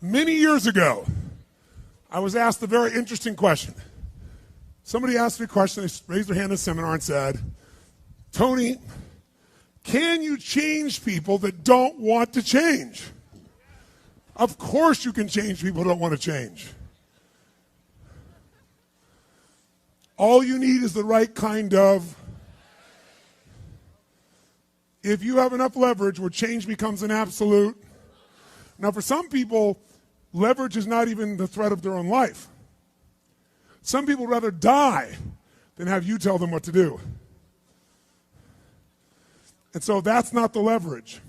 Many years ago, I was asked a very interesting question. Somebody asked me a question, they raised their hand in a seminar and said, Tony, can you change people that don't want to change? Of course you can change people who don't want to change. All you need is the right kind of. If you have enough leverage where change becomes an absolute. Now for some people, leverage is not even the threat of their own life. Some people would rather die than have you tell them what to do. And so that's not the leverage.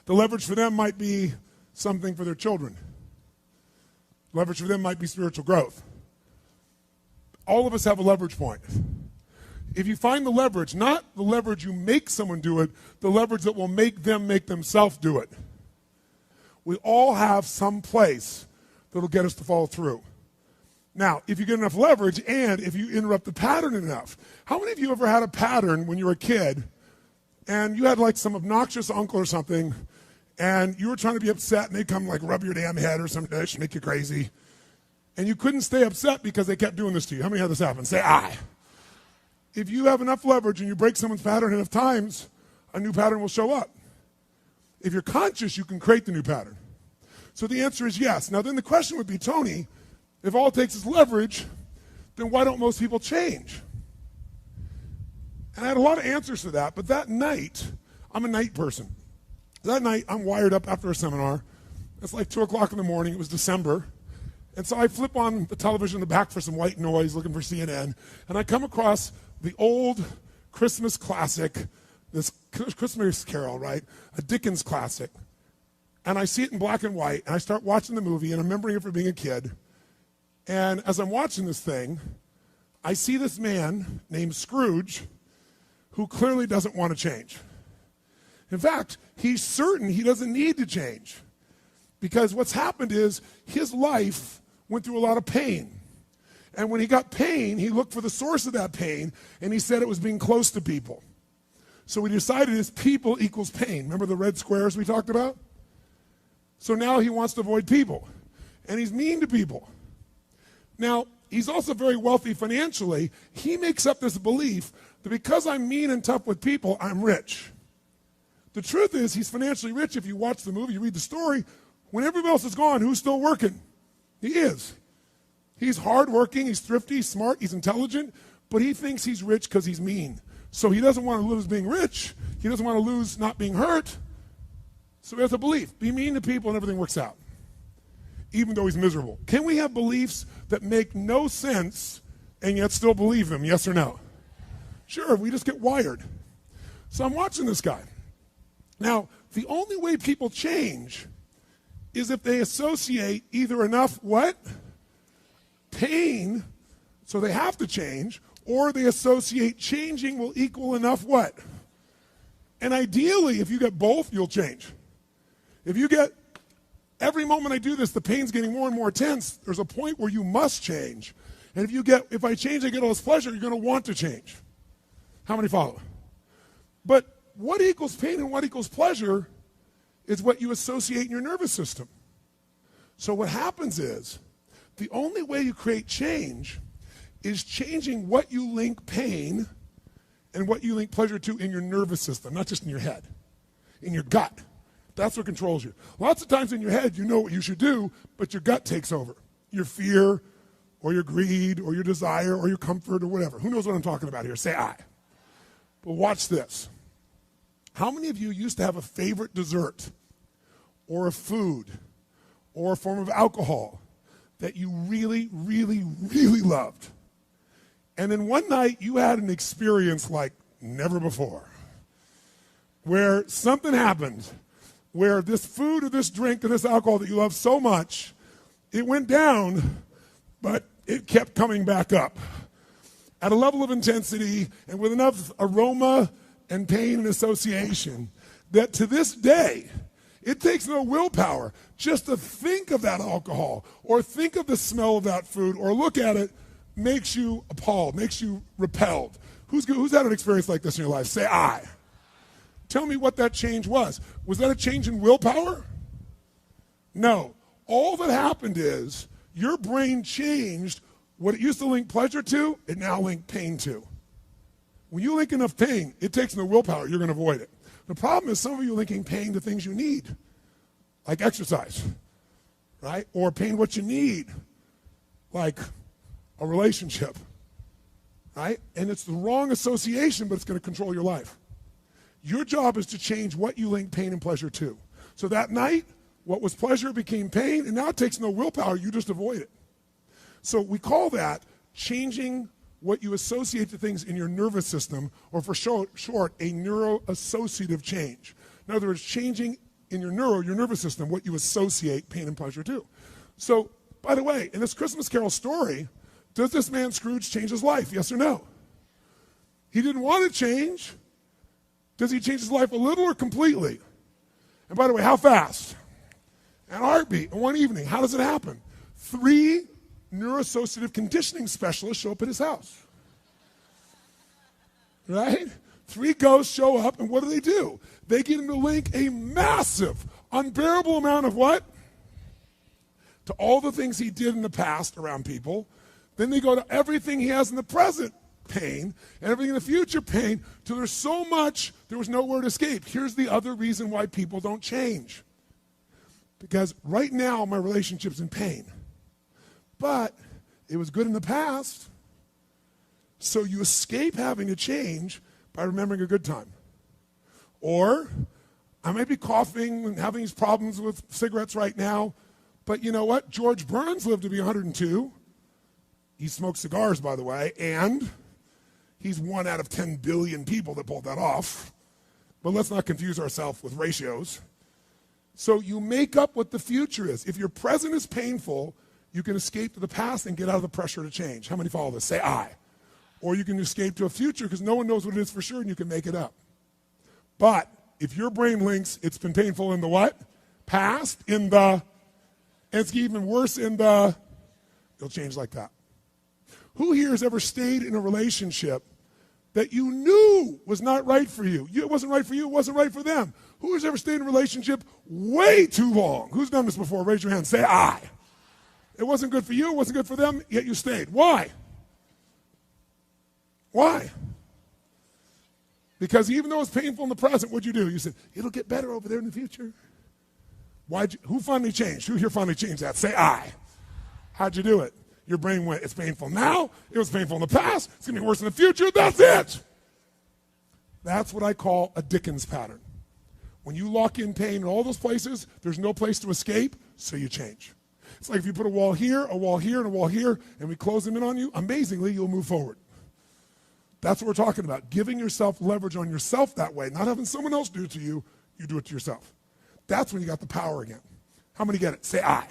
The leverage for them might be something for their children. Leverage for them might be spiritual growth. All of us have a leverage point. If you find the leverage, not the leverage you make someone do it, the leverage that will make them make themselves do it. We all have some place that will get us to follow through. Now, if you get enough leverage and if you interrupt the pattern enough, how many of you ever had a pattern when you were a kid and you had like some obnoxious uncle or something and you were trying to be upset and they'd come like rub your damn head or something to make you crazy and you couldn't stay upset because they kept doing this to you? How many had this happen? Say aye. If you have enough leverage and you break someone's pattern enough times, a new pattern will show up. If you're conscious, you can create the new pattern. So the answer is yes. Now then the question would be, Tony, if all it takes is leverage, then why don't most people change? And I had a lot of answers to that, but that night, I'm a night person. That night, I'm wired up after a seminar. It's like 2 o'clock in the morning. It was December. And so I flip on the television in the back for some white noise, looking for CNN, and I come across the old Christmas classic, this Christmas Carol, right? A Dickens classic. And I see it in black and white, and I start watching the movie, and I'm remembering it from being a kid. And as I'm watching this thing, I see this man named Scrooge who clearly doesn't want to change. In fact, he's certain he doesn't need to change because what's happened is his life went through a lot of pain. And when he got pain, he looked for the source of that pain, and he said it was being close to people. So he decided his people equals pain. Remember the red squares we talked about? So now he wants to avoid people, and he's mean to people. Now, he's also very wealthy financially. He makes up this belief that because I'm mean and tough with people, I'm rich. The truth is he's financially rich. If you watch the movie, you read the story, when everybody else is gone, who's still working? He is. He's hardworking, he's thrifty, he's smart, he's intelligent, but he thinks he's rich because he's mean. So he doesn't want to lose being rich. He doesn't want to lose not being hurt. So he has a belief. Be mean to people and everything works out, even though he's miserable. Can we have beliefs that make no sense and yet still believe them, yes or no? Sure, we just get wired. So I'm watching this guy. Now, the only way people change is if they associate either enough what? Pain, so they have to change, or they associate changing will equal enough what? And ideally, if you get both, you'll change. If you get, every moment I do this, the pain's getting more and more intense, there's a point where you must change. And if I change, I get all this pleasure, you're going to want to change. How many follow? But what equals pain and what equals pleasure is what you associate in your nervous system. So what happens is, the only way you create change is changing what you link pain and what you link pleasure to in your nervous system, not just in your head, in your gut. That's what controls you. Lots of times in your head, you know what you should do, but your gut takes over. Your fear or your greed or your desire or your comfort or whatever. Who knows what I'm talking about here? Say aye. But watch this. How many of you used to have a favorite dessert or a food or a form of alcohol that you really, really, really loved? And then one night you had an experience like never before, where something happened, where this food or this drink or this alcohol that you love so much, it went down, but it kept coming back up at a level of intensity and with enough aroma and pain and association that to this day, it takes no willpower just to think of that alcohol or think of the smell of that food or look at it makes you appalled, makes you repelled. Who's had an experience like this in your life? Say aye. Tell me what that change was. Was that a change in willpower? No. All that happened is your brain changed what it used to link pleasure to, it now links pain to. When you link enough pain, it takes no willpower, you're going to avoid it. The problem is some of you are linking pain to things you need, like exercise, right? Or pain what you need, like a relationship, right? And it's the wrong association, but it's going to control your life. Your job is to change what you link pain and pleasure to. So that night, what was pleasure became pain, and now it takes no willpower, you just avoid it. So we call that changing what you associate to things in your nervous system, or for short, a neuroassociative change. In other words, changing in your nervous system, what you associate pain and pleasure to. So, by the way, in this Christmas Carol story, does this man Scrooge change his life, yes or no? He didn't want to change. Does he change his life a little or completely? And by the way, how fast? In a heartbeat, in one evening. How does it happen? 3 neuroassociative conditioning specialists show up at his house. Right? 3 ghosts show up, and what do? They get him to link a massive, unbearable amount of what? To all the things he did in the past around people. Then they go to everything he has in the present, pain, and everything in the future, pain, till there's so much, there was nowhere to escape. Here's the other reason why people don't change. Because right now, my relationship's in pain. But it was good in the past. So you escape having to change by remembering a good time. Or I might be coughing and having these problems with cigarettes right now, but you know what? George Burns lived to be 102. He smoked cigars, by the way, and he's 1 out of 10 billion people that pulled that off. But let's not confuse ourselves with ratios. So you make up what the future is. If your present is painful, you can escape to the past and get out of the pressure to change. How many follow this? Say I. Or you can escape to a future because no one knows what it is for sure and you can make it up. But if your brain links it's been painful in the what? Past, in the, and it's even worse in the, it'll change like that. Who here has ever stayed in a relationship that you knew was not right for you? It wasn't right for you, it wasn't right for them. Who has ever stayed in a relationship way too long? Who's done this before? Raise your hand. Say I. It wasn't good for you, it wasn't good for them, yet you stayed. Why? Why? Because even though it's painful in the present, what'd you do? You said, it'll get better over there in the future. Who finally changed? Who here finally changed that? Say I. How'd you do it? Your brain went, it's painful now, it was painful in the past, it's going to be worse in the future, that's it. That's what I call a Dickens pattern. When you lock in pain in all those places, there's no place to escape, so you change. It's like if you put a wall here, and a wall here, and we close them in on you, amazingly, you'll move forward. That's what we're talking about, giving yourself leverage on yourself that way, not having someone else do it to you, you do it to yourself. That's when you got the power again. How many get it? Say I.